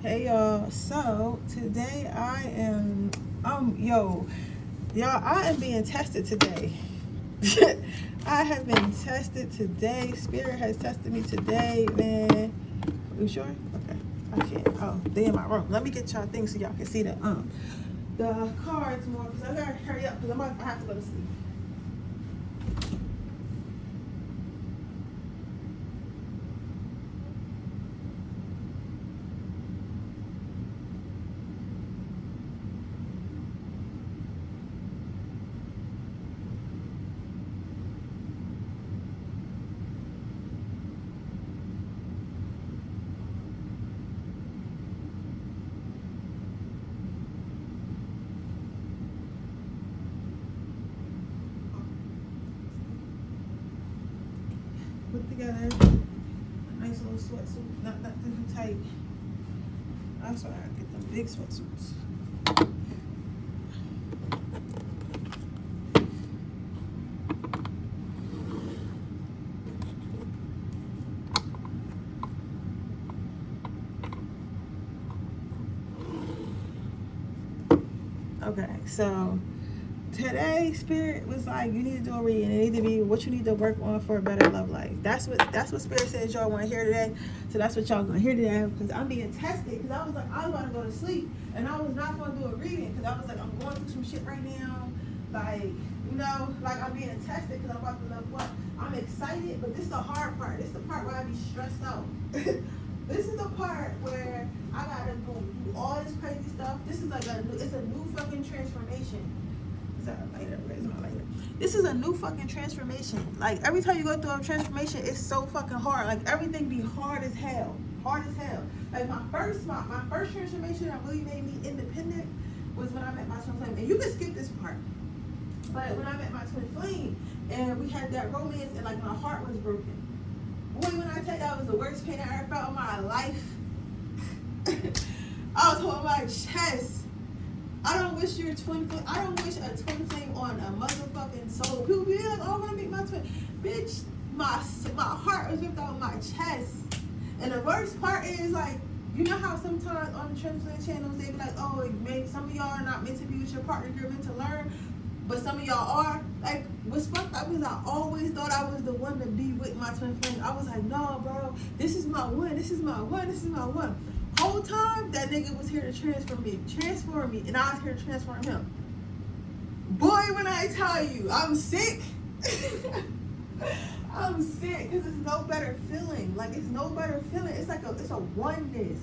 Hey y'all, so today I am, y'all, I am being tested today. I have been tested today. Spirit has tested me today, man. You sure? Okay. I can't. Oh, they in my room. Let me get y'all things so y'all can see the cards more, because I gotta hurry up because I have to go to sleep. Put together a nice little sweatsuit, not too tight. That's why I get them big sweatsuits. Okay, so today Spirit was like, you need to do a reading. It need to be what you need to work on for a better love life. That's what Spirit says y'all want to hear today. So that's what y'all gonna hear today, because I'm being tested. Because I was like, I was about to go to sleep, and I was not gonna do a reading because I was like, I'm going through some shit right now. Like, like I'm being tested because I'm about to love what. I'm excited, but this is the hard part. This is the part where I be stressed out. This is the part where I gotta go do all this crazy stuff. This is like it's a new fucking transformation. Is that a lighter? Where's my lighter? This is a new fucking transformation. Like every time you go through a transformation, it's so fucking hard. Like everything be hard as hell. Hard as hell. Like my first transformation that really made me independent was when I met my twin flame. And you can skip this part. But when I met my twin flame and we had that romance and like my heart was broken. Boy, when I tell you that was the worst pain I ever felt in my life. I was holding my chest. I don't wish a twin flame on a motherfucking soul. People be like, oh, I want to meet my twin. Bitch, my heart was ripped out of my chest. And the worst part is, like, you know how sometimes on the twin flame channels they be like, oh, maybe some of y'all are not meant to be with your partner, you're meant to learn. But some of y'all are. Like, what's fucked up is I always thought I was the one to be with my twin flame. I was like, no, bro, this is my one, this is my one, this is my one. Whole time, that nigga was here to transform me, and I was here to transform him. Boy, when I tell you, I'm sick. I'm sick, because it's no better feeling. Like, it's no better feeling. It's like it's a oneness.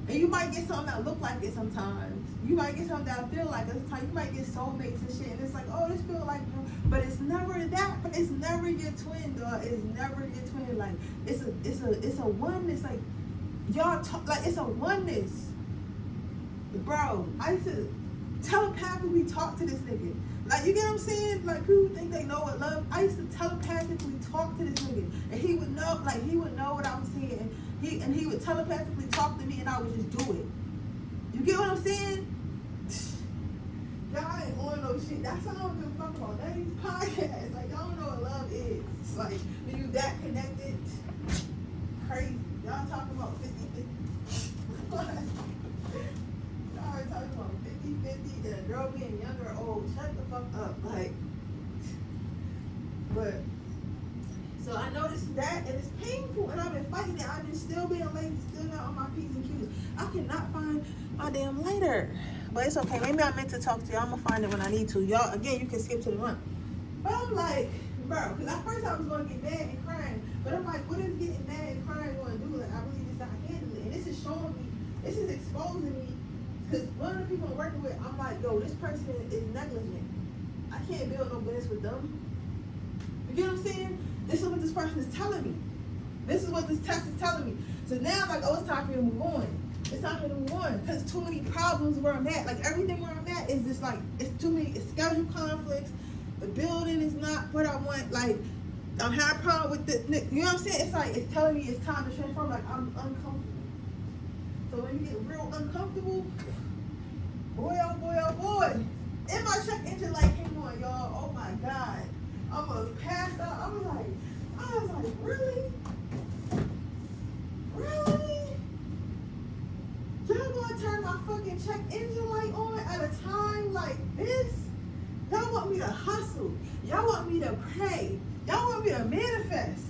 And you might get something that look like it sometimes. You might get something that feel like it sometimes. You might get soulmates and shit, and it's like, oh, this feel like, but it's never that. But it's never your twin, dog. It's never your twin. Like, it's a oneness. Like, y'all talk, like, it's a oneness. Bro, I used to telepathically talk to this nigga. Like, you get what I'm saying? Like, people think they know what love. I used to telepathically talk to this nigga, and he would know what I was saying. He would telepathically talk to me, and I would just do it. You get what I'm saying? Y'all ain't on no shit. That's why I don't give a fuck about none of these podcasts. Like, y'all don't know what love is. It's like, when you that connected, crazy. Y'all talking about 50-50. Y'all are talking about 50-50 and a girl being younger or old. Shut the fuck up. Like, but, so I noticed that, and it's painful, and I've been fighting it. I've been still being lazy, still not on my P's and Q's. I cannot find my damn lighter. But it's okay. Maybe I meant to talk to y'all. I'm going to find it when I need to. Y'all, again, you can skip to the run. But I'm like, bro, because at first I was going to get mad and crying. But I'm like, what is getting mad and crying going to do? Like, I really just not handling it. And this is showing me, this is exposing me. Because one of the people I'm working with, I'm like, yo, this person is negligent. I can't build no business with them. You get what I'm saying? This is what this person is telling me. This is what this text is telling me. So now I'm like, oh, it's time for me to move on. It's time for me to move on. Because too many problems where I'm at. Like, everything where I'm at is just like, it's too many, it's schedule conflicts. The building is not what I want. Like, I'm having a problem with the, you know what I'm saying? It's like, it's telling me it's time to transform. Like, I'm uncomfortable. So when you get real uncomfortable, boy, oh boy, oh boy. And my check engine light came on, y'all. Oh my God. I almost passed out. I was like, really? Really? gonna turn my fucking check engine light on at a time like this? Y'all want me to hustle. Y'all want me to pray. Y'all want me to manifest.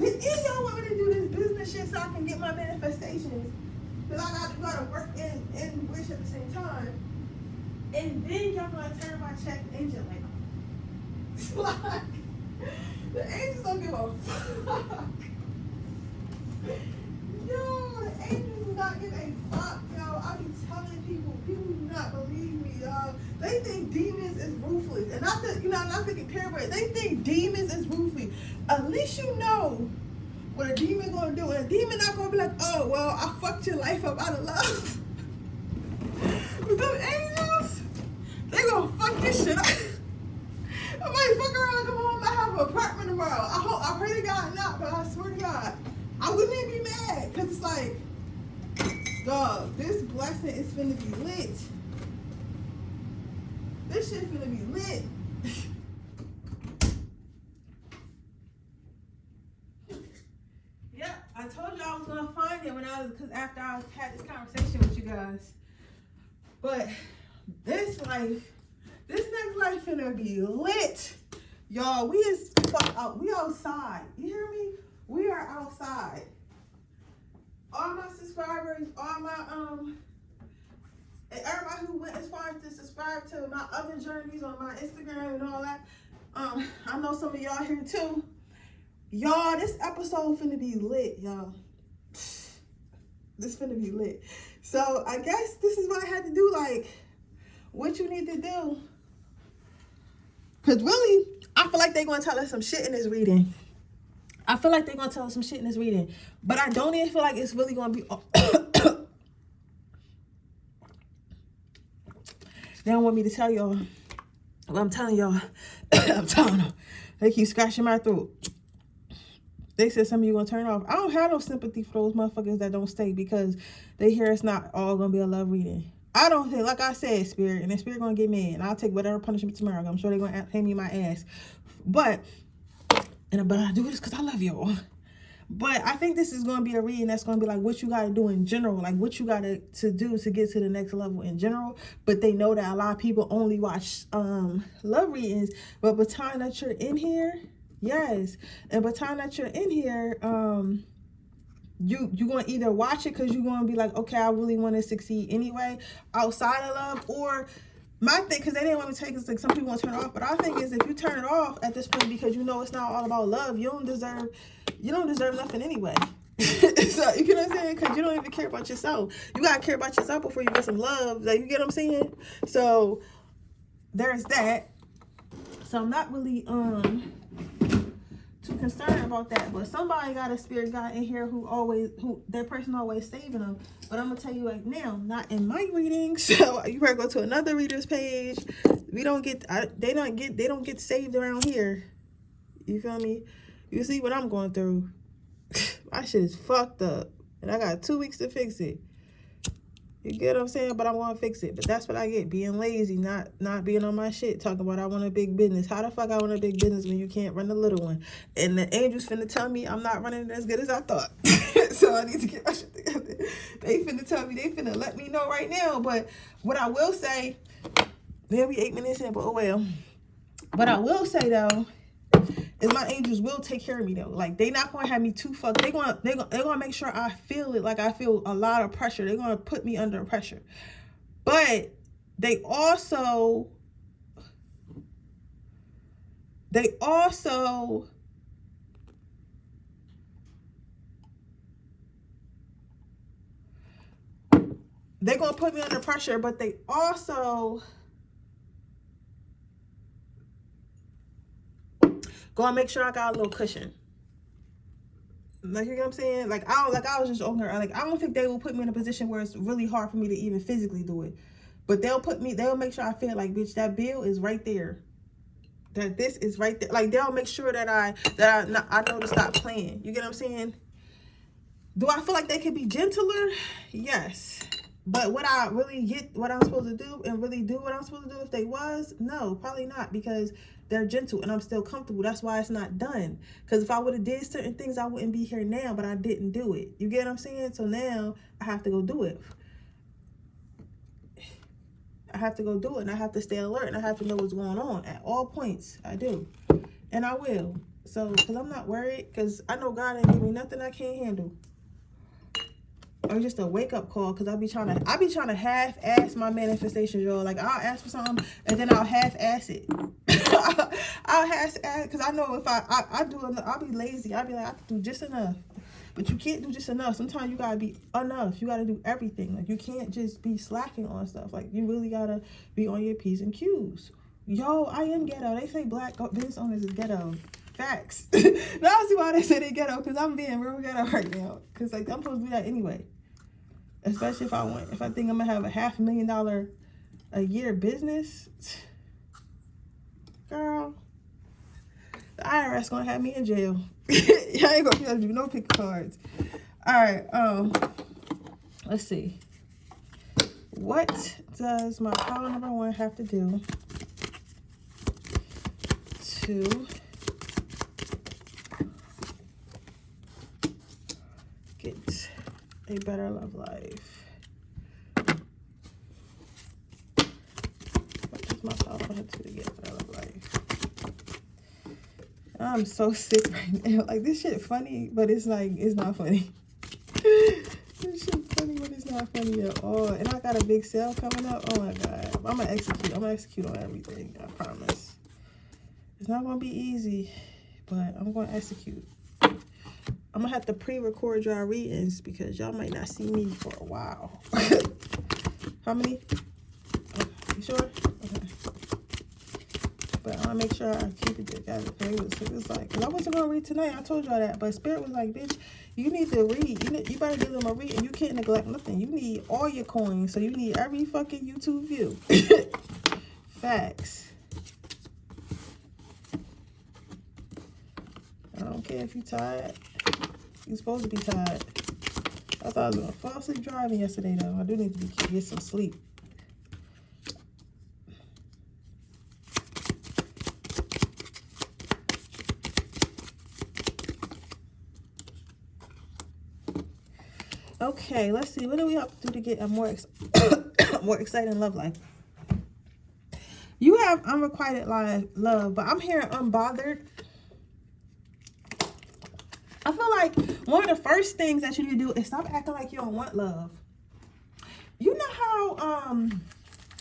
And y'all want me to do this business shit so I can get my manifestations. Because I gotta work and wish at the same time. And then y'all gonna turn my check engine light on. Like, the angels don't give a fuck. Yo, the angels do not give a fuck, yo. I be telling people do not believe me, dog. They think demons is ruthless. And not that, not to compare, but they think demons is ruthless. At least you know what a demon gonna do. And a demon not gonna be like, oh, well, I fucked your life up out of love. With them angels, they gonna fuck this shit up. I might fuck around, come home, I have an apartment tomorrow. I pray to God not, but I swear to God, I wouldn't even be mad. Because it's like, dog, this blessing is finna be lit. This shit finna be lit. Yep, I told you I was gonna find it because after I had this conversation with you guys. But this next life finna be lit. Y'all, we outside. You hear me? We are outside. All my subscribers, all my and everybody who went as far as to subscribe to my other journeys on my Instagram and all that. I know some of y'all here too. Y'all, this episode finna be lit, y'all. This finna be lit. So I guess this is what I had to do, like, what you need to do. Cause really, I feel like they're gonna tell us some shit in this reading. But I don't even feel like it's really gonna be They don't want me to tell y'all what I'm telling y'all. I'm telling them. They keep scratching my throat. They said some of you gonna turn off. I don't have no sympathy for those motherfuckers that don't stay because they hear it's not all gonna be a love reading. I don't think, like I said, Spirit, and the Spirit gonna get mad, and I'll take whatever punishment tomorrow. I'm sure they're gonna pay me my ass. But I do this because I love y'all. But I think this is going to be a reading that's going to be like what you got to do in general, like what you got to do to get to the next level in general. But they know that a lot of people only watch love readings. But by the time that you're in here, yes, and by the time that you're in here, you're going to either watch it because you're going to be like, okay, I really want to succeed anyway outside of love, or my thing, because they didn't want me to take it, like some people want to turn it off, but our thing is if you turn it off at this point because you know it's not all about love, you don't deserve nothing anyway. So you get what I'm saying? Because you don't even care about yourself. You gotta care about yourself before you get some love. Like, you get what I'm saying? So there's that. So I'm not really too concerned about that. But somebody got a spirit guide in here who that person always saving them. But I'm gonna tell you right now, not in my reading. So you better go to another reader's page. They don't get saved around here. You feel me? You see what I'm going through. My shit is fucked up. And I got 2 weeks to fix it. You get what I'm saying? But I want to fix it. But that's what I get. Being lazy, not being on my shit. Talking about I want a big business. How the fuck I want a big business when you can't run a little one? And the angels finna tell me I'm not running it as good as I thought. So I need to get my shit together. They finna tell me. They finna let me know right now. But what I will say, they'll be 8 minutes in, but oh well. What I will say though, is my angels will take care of me though. Like, they not gonna have me too fucked. They're gonna make sure I feel it. Like, I feel a lot of pressure. They're gonna put me under pressure. But they also they're gonna put me under pressure, but they also gonna make sure I got a little cushion. Like, you know what I'm saying? Like, I was just on her. Like, I don't think they will put me in a position where it's really hard for me to even physically do it. But they'll make sure I feel like, bitch, that bill is right there. That this is right there. Like, they'll make sure that I know to stop playing. You get what I'm saying? Do I feel like they could be gentler? Yes. But would I really get what I'm supposed to do and really do what I'm supposed to do if they was? No, probably not, because they're gentle and I'm still comfortable. That's why it's not done. Because if I would have did certain things, I wouldn't be here now, but I didn't do it. You get what I'm saying? So now I have to go do it. I have to go do it, and I have to stay alert, and I have to know what's going on at all points. I do, and I will. So, because I'm not worried, because I know God ain't give me nothing I can't handle. Or just a wake-up call, because I be trying to half-ass my manifestations, y'all. Like, I'll ask for something, and then I'll half-ass it. I'll half-ass, because I know if I do enough, I'll be lazy. I'll be like, I can do just enough. But you can't do just enough. Sometimes you gotta be enough. You gotta do everything. Like, you can't just be slacking on stuff. Like, you really gotta be on your P's and Q's. Yo, I am ghetto. They say black business owners is ghetto. Facts. Now I see why they say they ghetto, because I'm being real ghetto right now. Because, like, I'm supposed to do that anyway. Especially if I think I'm gonna have a $500,000 a year business. Girl, the IRS gonna have me in jail. Y'all ain't gonna be able to do no pick cards. All right, let's see. What does my pile number 1 have to do to get a better love life? What does my pile number have to do to get a better love life? I'm so sick right now. Like, this shit funny, but it's like, it's not funny. This shit funny, but it's not funny at all. And I got a big sale coming up. Oh my God. I'm gonna execute on everything. I promise. It's not gonna be easy, but I'm gonna execute. I'm gonna have to pre-record y'all readings because y'all might not see me for a while. How many? Oh, you sure? Okay. But I want to make sure I keep it together. It's like, because I wasn't going to read tonight. I told y'all that. But Spirit was like, bitch, you need to read. You better give them a read. And you can't neglect nothing. You need all your coins. So you need every fucking YouTube view. Facts. I don't care if you're tired. You're supposed to be tired. I thought I was going to fall asleep driving yesterday, though. I do need to get some sleep. Okay, let's see. What do we have to do to get a more more exciting love life? You have unrequited love, but I'm hearing unbothered. I feel like one of the first things that you need to do is stop acting like you don't want love. You know how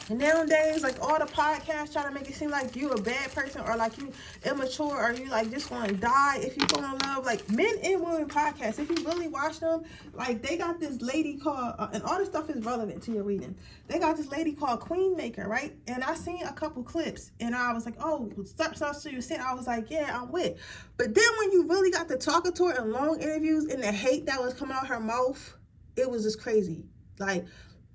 nowadays, like, all the podcasts try to make it seem like you a bad person, or like you immature, or you like just want to die if you fall in love. Like, men and women podcasts, if you really watch them, like, they got this lady called and all this stuff is relevant to your reading. They got this lady called Queen Maker, right? And I seen a couple clips and I was like, oh, so you said, I was like, yeah, I'm with. But then when you really got to talking to her in long interviews and the hate that was coming out her mouth, it was just crazy. Like,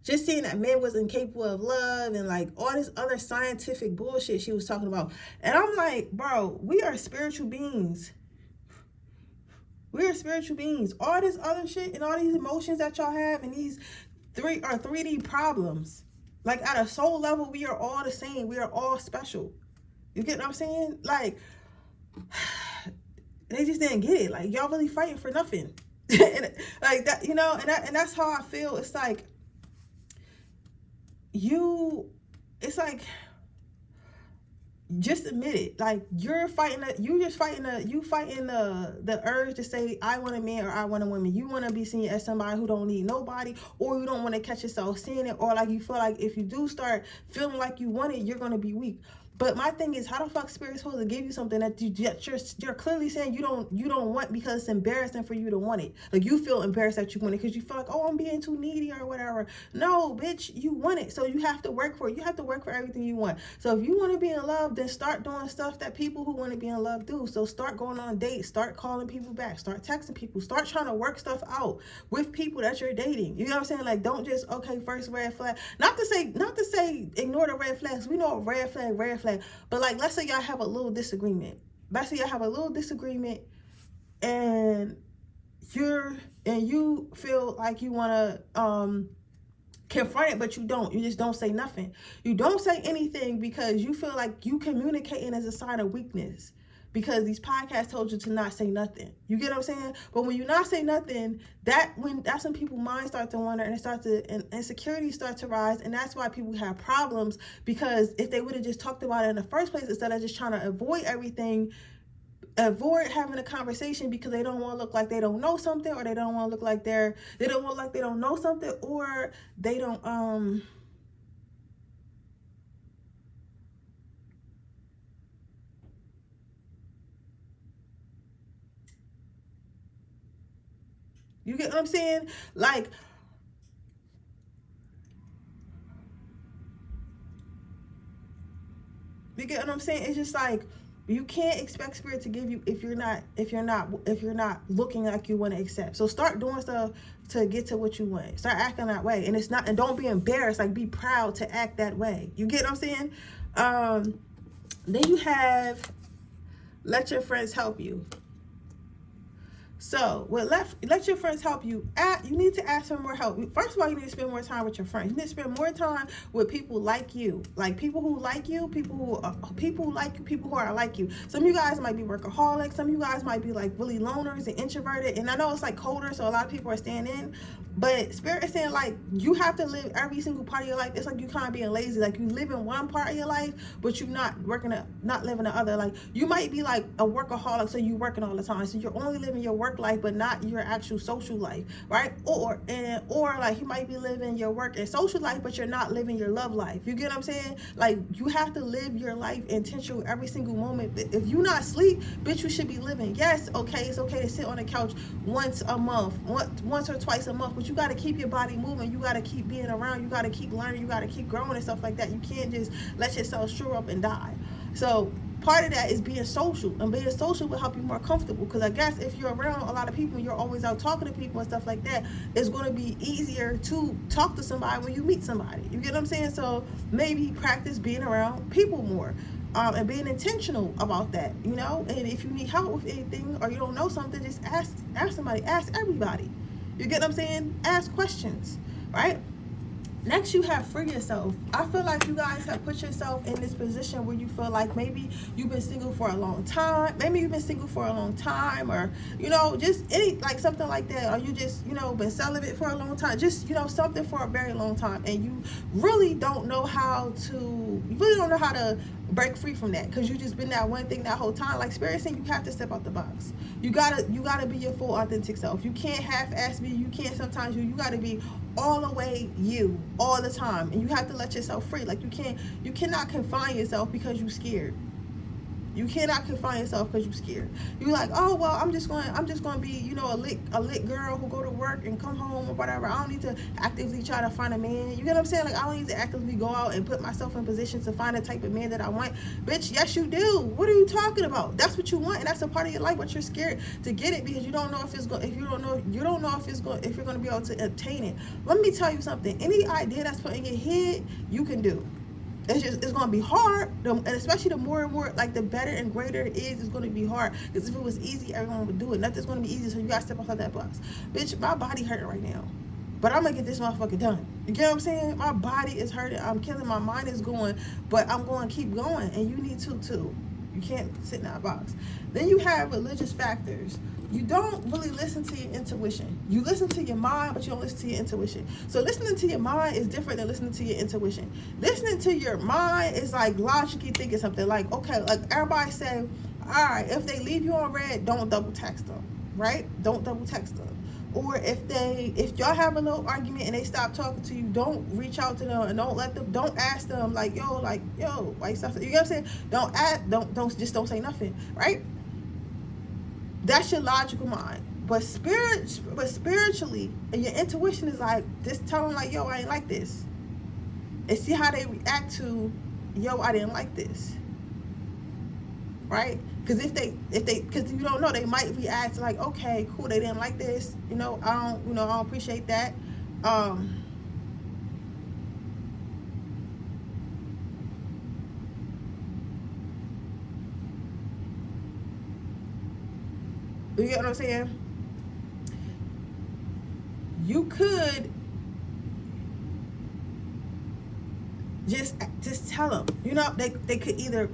just saying that men was incapable of love and like all this other scientific bullshit she was talking about. And I'm like, bro, we are spiritual beings. We are spiritual beings. All this other shit and all these emotions that y'all have and these 3D problems. Like, at a soul level, we are all the same. We are all special. You get what I'm saying? Like, they just didn't get it. Like, y'all really fighting for nothing. And, like that, you know, and that's how I feel. It's like, just admit it. Like, you fighting the urge to say, I want a man or I want a woman. You want to be seen as somebody who don't need nobody, or you don't want to catch yourself saying it, or like you feel like if you do start feeling like you want it, you're going to be weak. But my thing is, how the fuck Spirit's supposed to give you something that you're clearly saying you don't want because it's embarrassing for you to want it? Like, you feel embarrassed that you want it because you feel like, oh, I'm being too needy or whatever. No, bitch, you want it, so you have to work for it. You have to work for everything you want. So if you want to be in love, then start doing stuff that people who want to be in love do. So start going on dates, start calling people back, start texting people, start trying to work stuff out with people that you're dating. You know what I'm saying? Like, don't just, okay, first red flag. Not to say ignore the red flags. We know a red flag. But like, let's say y'all have a little disagreement. And you feel like you want to confront it, but you don't. You just don't say nothing. You don't say anything because you feel like you communicating as a sign of weakness. because these podcasts told you to not say nothing. You get what I'm saying? But when you not say nothing, that's when people's minds start to wander, and insecurity starts to rise, and that's why people have problems, because if they would have just talked about it in the first place instead of just trying to avoid everything, avoid having a conversation because they don't want to look like they don't know something, or they don't want to look like they don't look like they don't know something, or they don't you get what I'm saying? Like, you get what I'm saying? It's just like, you can't expect spirit to give you if you're not looking like you want to accept. So start doing stuff to get to what you want. Start acting that way. And don't be embarrassed, like be proud to act that way. You get what I'm saying? Then you have let your friends help you. So, let your friends help you. You need to ask for more help. First of all, you need to spend more time with your friends. You need to spend more time with people like you, like people who like you, people who are like you. Some of you guys might be workaholics. Some of you guys might be like really loners and introverted. And I know it's like colder, so a lot of people are staying in. But Spirit is saying, like, you have to live every single part of your life. It's like you kind of being lazy. Like, you live in one part of your life, but you're not living the other. Like, you might be like a workaholic, so you're working all the time. So you're only living your work life, but not your actual social life, right? Or like, you might be living your work and social life, but you're not living your love life. You get what I'm saying? Like, you have to live your life intentional every single moment. If you not sleep, bitch, you should be living. Yes, okay, it's okay to sit on the couch once a month, once or twice a month, but you got to keep your body moving. You got to keep being around. You got to keep learning. You got to keep growing and stuff like that. You can't just let yourself shrivel up and die. So part of that is being social, and being social will help you more comfortable, because I guess if you're around a lot of people, you're always out talking to people and stuff like that, it's going to be easier to talk to somebody when you meet somebody. You get what I'm saying? So maybe practice being around people more. And being intentional about that, you know. And if you need help with anything, or you don't know something, just ask somebody, ask everybody. You get what I'm saying? Ask questions, right? Next, you have free yourself. I feel like you guys have put yourself in this position where you feel like maybe you've been single for a long time. Maybe you've been single for a long time, or, you know, just something like that. Or you just, you know, been celibate for a long time. Just, you know, something for a very long time. And you really don't know how to break free from that, because you just been that one thing that whole time. Like Spirit saying, you have to step out the box. You gotta be your full authentic self. You can't half-ass be. You can't sometimes you gotta be all the way you all the time, and you have to let yourself free. Like you cannot confine yourself because you're scared. You cannot confine yourself because you're scared. You're like, oh well, I'm just going to be, you know, a lit girl who go to work and come home or whatever. I don't need to actively try to find a man. You get what I'm saying? Like, I don't need to actively go out and put myself in position to find the type of man that I want. Bitch, yes you do. What are you talking about? That's what you want, and that's a part of your life, but you're scared to get it because you don't know if you're going to be able to obtain it. Let me tell you something. Any idea that's put in your head, you can do. It's going to be hard, and especially the more and more, like, the better and greater it is, it's going to be hard. Because if it was easy, everyone would do it. Nothing's going to be easy, so you got to step outside that box. Bitch, my body hurting right now, but I'm going to get this motherfucker done. You get what I'm saying? My body is hurting. I'm killing. My mind is going, but I'm going to keep going, and you need to too. You can't sit in that box. Then you have religious factors. You don't really listen to your intuition. You listen to your mind, but you don't listen to your intuition. So listening to your mind is different than listening to your intuition. Listening to your mind is like logically thinking something. Like, okay, like everybody say, all right, if they leave you on red, don't double text them, right? Don't double text them. Or if y'all have a little argument and they stop talking to you, don't reach out to them, and don't ask them like stuff. You know what I'm saying? Don't say nothing, right? That's your logical mind. But spiritually, and your intuition is like, just tell them like, yo, I ain't like this, and see how they react to, yo, I didn't like this, right? Because because you don't know, they might react like, okay, cool, they didn't like this, I don't appreciate that. You get what I'm saying? You could just tell them, they could either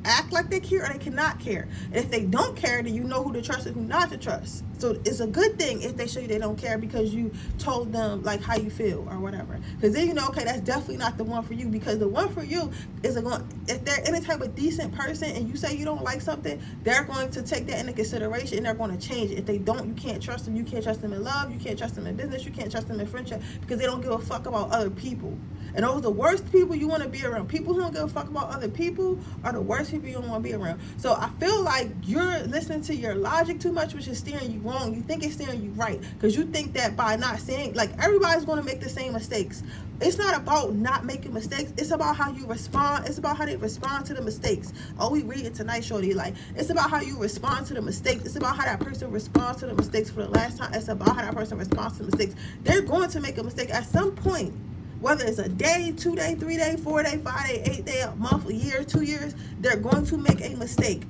act like they care or they cannot care. And if they don't care, then you know who to trust and who not to trust. So it's a good thing if they show you they don't care because you told them like how you feel or whatever. Because then you know, okay, that's definitely not the one for you. Because the one for you is if they're any type of decent person and you say you don't like something, they're going to take that into consideration and they're going to change it. If they don't, you can't trust them. You can't trust them in love. You can't trust them in business. You can't trust them in friendship because they don't give a fuck about other people. And those are the worst people you want to be around. People who don't give a fuck about other people are the worst people you don't want to be around. So I feel like you're listening to your logic too much, which is steering you wrong. You think it's steering you right because you think that by not saying, like, everybody's going to make the same mistakes. It's not about not making mistakes. It's about how you respond. It's about how they respond to the mistakes. Oh, we read it tonight, shorty. Like, it's about how you respond to the mistakes. It's about how that person responds to the mistakes for the last time. It's about how that person responds to the mistakes. They're going to make a mistake at some point. Whether it's a day, 2 day, 3 day, 4 day, 5 day, 8 day, a month, a year, 2 years, they're going to make a mistake.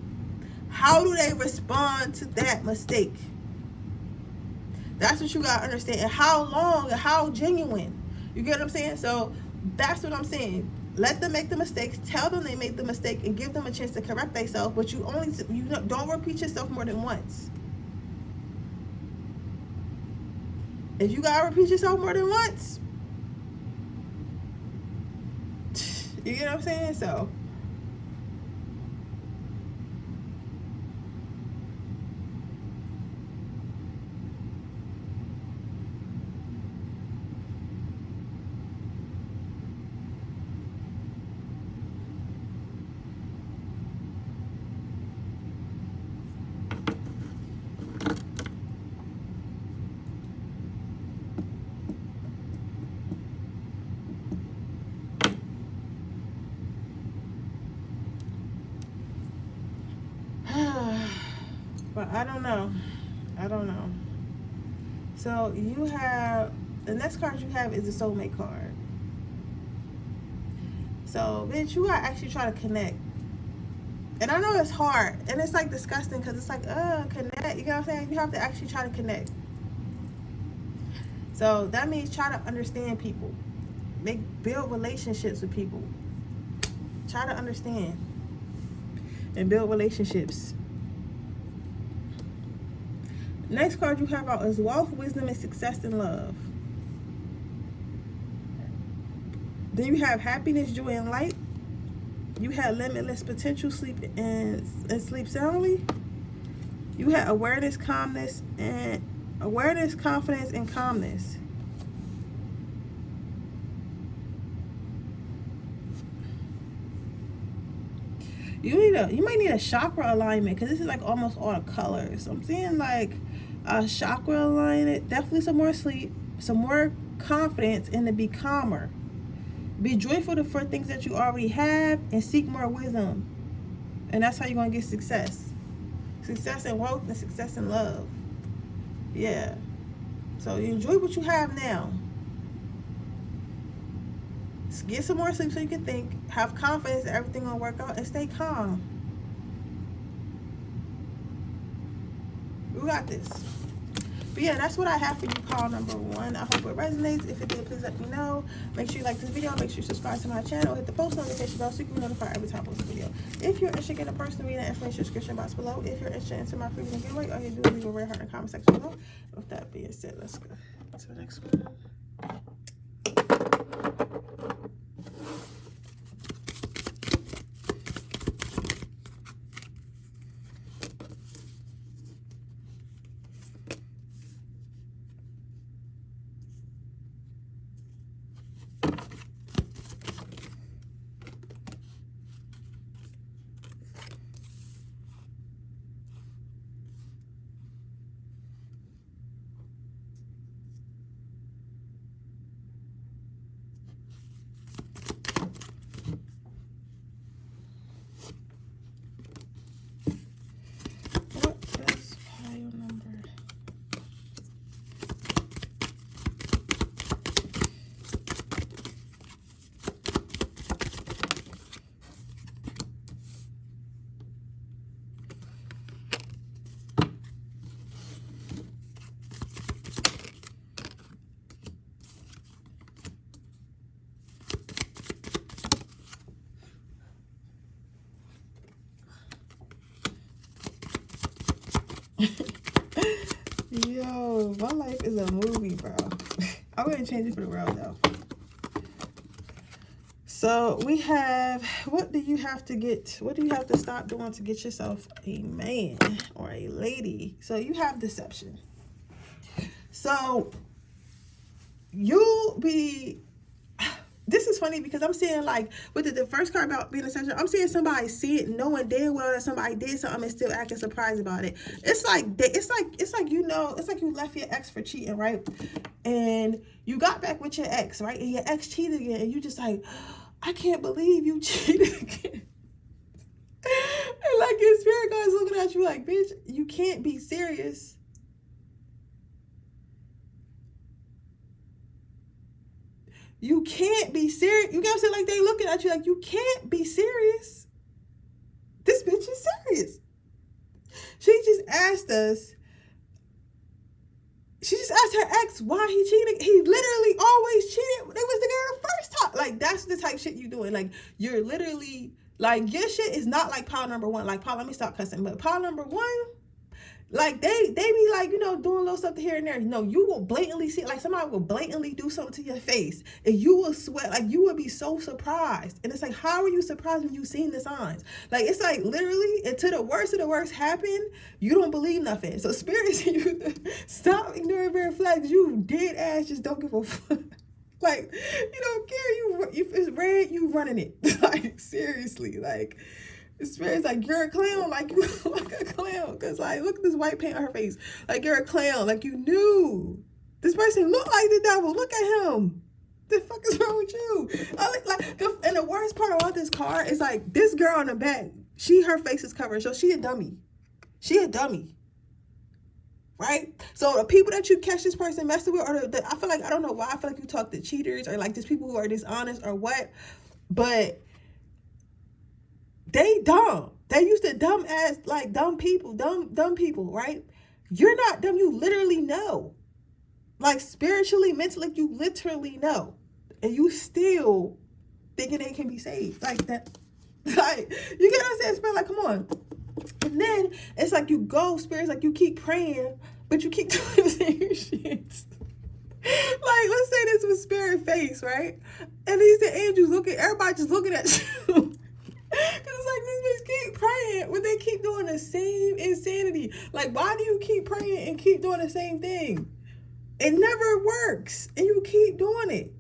How do they respond to that mistake? That's what you gotta understand. And how long and how genuine. You get what I'm saying? So that's what I'm saying. Let them make the mistakes. Tell them they made the mistake and give them a chance to correct themselves. But you don't repeat yourself more than once. If you gotta repeat yourself more than once, you get what I'm saying? So but I don't know. So you have, the next card you have is the soulmate card. So, bitch, you gotta actually try to connect. And I know it's hard. And it's like disgusting because it's like, connect. You know what I'm saying? You have to actually try to connect. So that means try to understand people. Build relationships with people. Try to understand and build relationships. Next card you have out is wealth, wisdom, and success in love. Then you have happiness, joy, and light. You have limitless potential, sleep and sleep soundly. You have awareness, confidence, and calmness. You might need a chakra alignment because this is like almost all the colors. So I'm seeing like a chakra alignment, definitely some more sleep, some more confidence, and to be calmer. Be joyful for things that you already have and seek more wisdom. And that's how you're going to get success. Success in wealth and success in love. Yeah. So you enjoy what you have now. Get some more sleep so you can think. Have confidence that everything will work out and stay calm. We got this. But yeah, that's what I have for you, call number 1. I hope it resonates. If it did, please let me know. Make sure you like this video. Make sure you subscribe to my channel. Hit the post notification bell so you can be notified every time I post a video. If you're interested in a personal reading, information description box below. If you're interested in my free reading giveaway, all you do is leave a red heart in the comment section below. With that being said, let's go to the next one. Yo, my life is a movie, bro. I wouldn't change it for the world, though. So we have, what do you have to stop doing to get yourself a man or a lady? So you have deception. So this is funny because I'm seeing, like, with the first card about being deception, I'm seeing somebody see it knowing damn well that somebody did something and still acting surprised about it. It's like you left your ex for cheating, right? And you got back with your ex, right? And your ex cheated again, and you just like, I can't believe you cheated again. And like your spirit guy is looking at you like, bitch, you can't be serious. You can't be serious. You get what I'm saying? Like, they looking at you like, you can't be serious. This bitch is serious. She just asked her ex why he cheated. He literally always cheated. They was together the first time. Like, that's the type of shit you doing. Like, you're literally, like, your shit is not like pile number one. Like, let me stop cussing. But pile number one, like, they be like, doing little stuff here and there. No, you will blatantly see, like, somebody will blatantly do something to your face, and you will sweat, like, you will be so surprised. And it's like, how are you surprised when you seen the signs? Like, it's like, literally, until the worst of the worst happen, you don't believe nothing. So spirits, you stop ignoring red flags. You dead ass just don't give a fuck. Like, you don't care. If it's red, you running it. Like, seriously, like, it's like, you're a clown, like, you look like a clown, because, like, look at this white paint on her face, like, you're a clown, like, you knew this person looked like the devil. Look at him. The fuck is wrong with you? And the worst part about this card is, like, this girl in the back, her face is covered, so she a dummy, right? So the people that you catch this person messing with, or I feel like, I don't know why, I feel like you talk to cheaters, or like just people who are dishonest or what, but they dumb. They used to dumb people, right? You're not dumb. You literally know. Like, spiritually, mentally, you literally know. And you still thinking they can be saved. Like that. Like, you get what I'm saying? Spirit, like, come on. And then it's like you go, spirits, like, you keep praying, but you keep doing the same shit. Like, let's say this was spirit face, right? And these the angels looking, everybody just looking at you. Because it's like, this bitch keep praying when they keep doing the same insanity. Like, why do you keep praying and keep doing the same thing? It never works. And you keep doing it.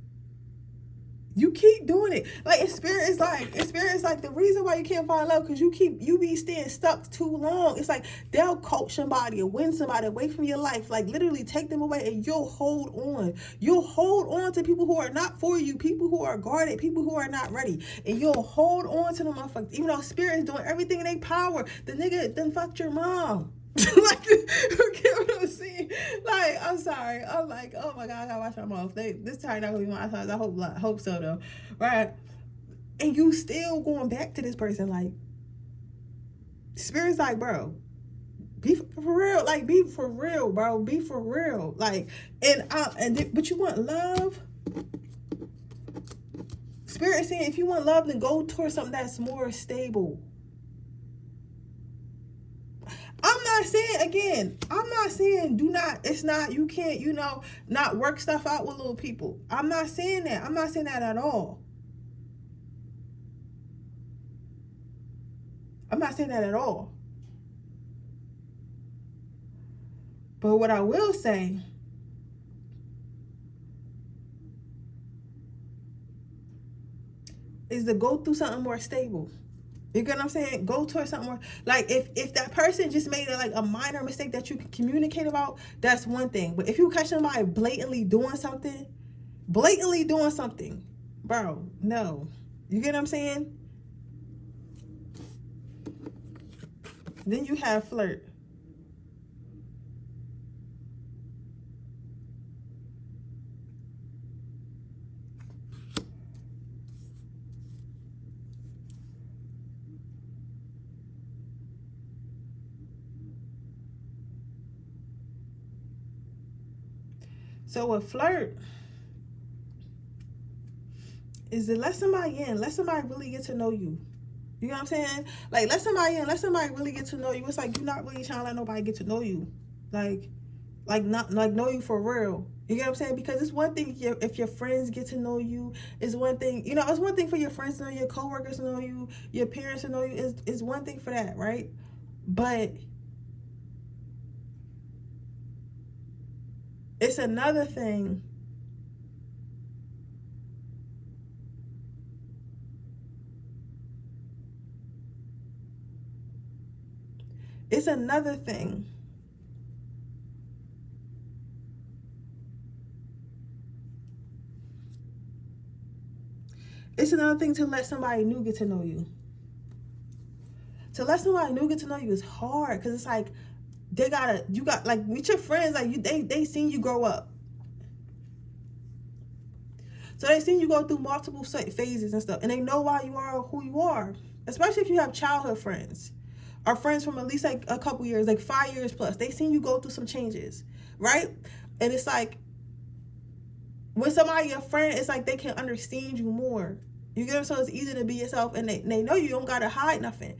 You keep doing it. Like, spirit is like the reason why you can't find love, because you be staying stuck too long. It's like, they'll coach somebody or win somebody away from your life, like, literally take them away, and you'll hold on. You'll hold on to people who are not for you, people who are guarded, people who are not ready, and you'll hold on to them motherfuckers, even though spirit is doing everything in their power. The nigga done fucked your mom. Like, you get what I'm saying? Like, I'm sorry. I'm like, oh my God, I gotta watch my mouth. This time not gonna be my time. I hope so though. Right? And you still going back to this person, like, spirit's like, bro, be for real. Like, be for real, bro. Be for real. Like, but you want love? Spirit is saying, if you want love, then go towards something that's more stable. I'm not saying you can't, not work stuff out with little people. I'm not saying that. I'm not saying that at all. I'm not saying that at all. But what I will say is to go through something more stable. You get what I'm saying? Go towards something more. Like, if that person just made a minor mistake that you can communicate about, that's one thing. But if you catch somebody blatantly doing something, bro, no. You get what I'm saying? Then you have flirt. So a flirt is to let somebody in, let somebody really get to know you. You know what I'm saying? Like, let somebody in, let somebody really get to know you. It's like you're not really trying to let nobody get to know you. Not like know you for real. You get what I'm saying? Because it's one thing if your friends get to know you. It's one thing, you know, it's one thing for your friends to know you, your coworkers to know you, your parents to know you. It's one thing for that, right? But it's another thing. It's another thing. It's another thing to let somebody new get to know you. To let somebody new get to know you is hard because it's like you got like with your friends, like they seen you grow up. So they seen you go through multiple phases and stuff, and they know why you are who you are. Especially if you have childhood friends or friends from at least like a couple years, like 5 years plus. They seen you go through some changes, right? And it's like when somebody your friend, it's like they can understand you more. You get them, so it's easy to be yourself, and they know you don't gotta hide nothing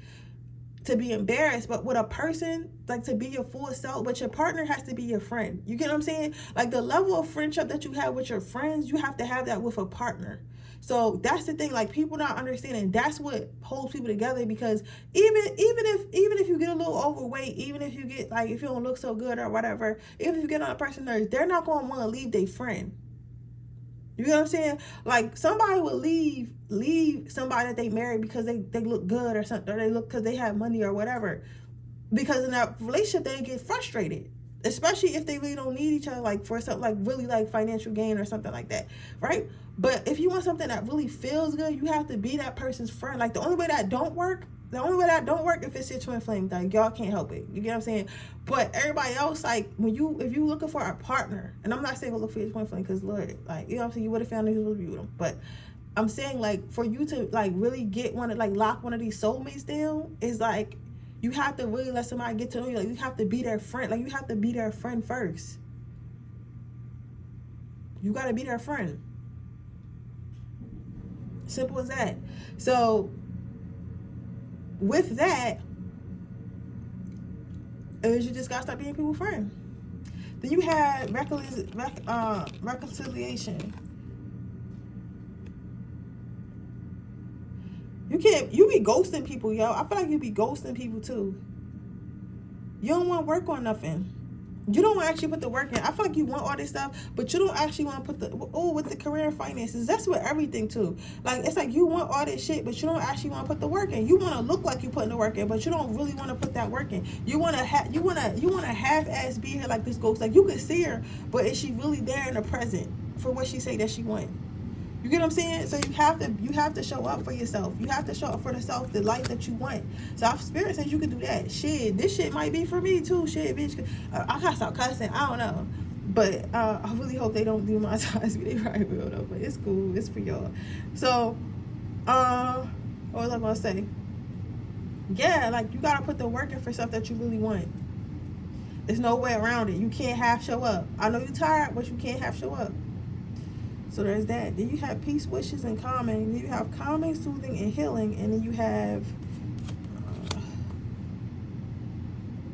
to be embarrassed. But with a person, like to be your full self, but your partner has to be your friend. You get what I'm saying? Like the level of friendship that you have with your friends, you have to have that with a partner. So that's the thing, like people not understanding. That's what holds people together, because even if you get a little overweight, even if you get like if you don't look so good or whatever, even if you get on a person's nerves, they're not gonna want to leave their friend. You know what I'm saying? Like somebody would leave somebody that they married because they look good or something, or they look because they have money or whatever. Because in that relationship they get frustrated, especially if they really don't need each other, like for something like really like financial gain or something like that, right? But if you want something that really feels good, you have to be that person's friend. Like the only way that don't work if it's your twin flame, like y'all can't help it. You get what I'm saying? But everybody else, like if you looking for a partner, and I'm not saying go look for your twin flame, because Lord, like, you know what I'm saying, you would have found who's supposed to be with them. But I'm saying like for you to like really get one of like lock one of these soulmates down is like you have to really let somebody get to know you. Like you have to be their friend. Like you have to be their friend first. You gotta be their friend. Simple as that. So with that, is you just gotta start being people's friend. Then you have reconciliation. You be ghosting people, yo. I feel like you be ghosting people too. You don't want to work on nothing. You don't want to actually put the work in. I feel like you want all this stuff, but you don't actually want to put with the career and finances. That's with everything too. Like it's like you want all this shit, but you don't actually want to put the work in. You want to look like you putting the work in, but you don't really want to put that work in. You want to half-ass be here like this ghost. Like you can see her, but is she really there in the present for what she say that she want? You get what I'm saying? So you have to show up for yourself. You have to show up for the life that you want. So our spirit says you can do that. Shit, this shit might be for me too. Shit, bitch. I gotta stop cussing. I don't know. But I really hope they don't demonetize me. They probably will though. But it's cool. It's for y'all. So, what was I gonna say? Yeah, like you gotta put the work in for stuff that you really want. There's no way around it. You can't half show up. I know you're tired, but you can't half show up. So there's that. Then you have peace, wishes, and calming. Then you have calming, soothing, and healing. And then you have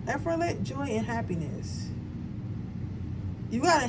effort, joy, and happiness. You gotta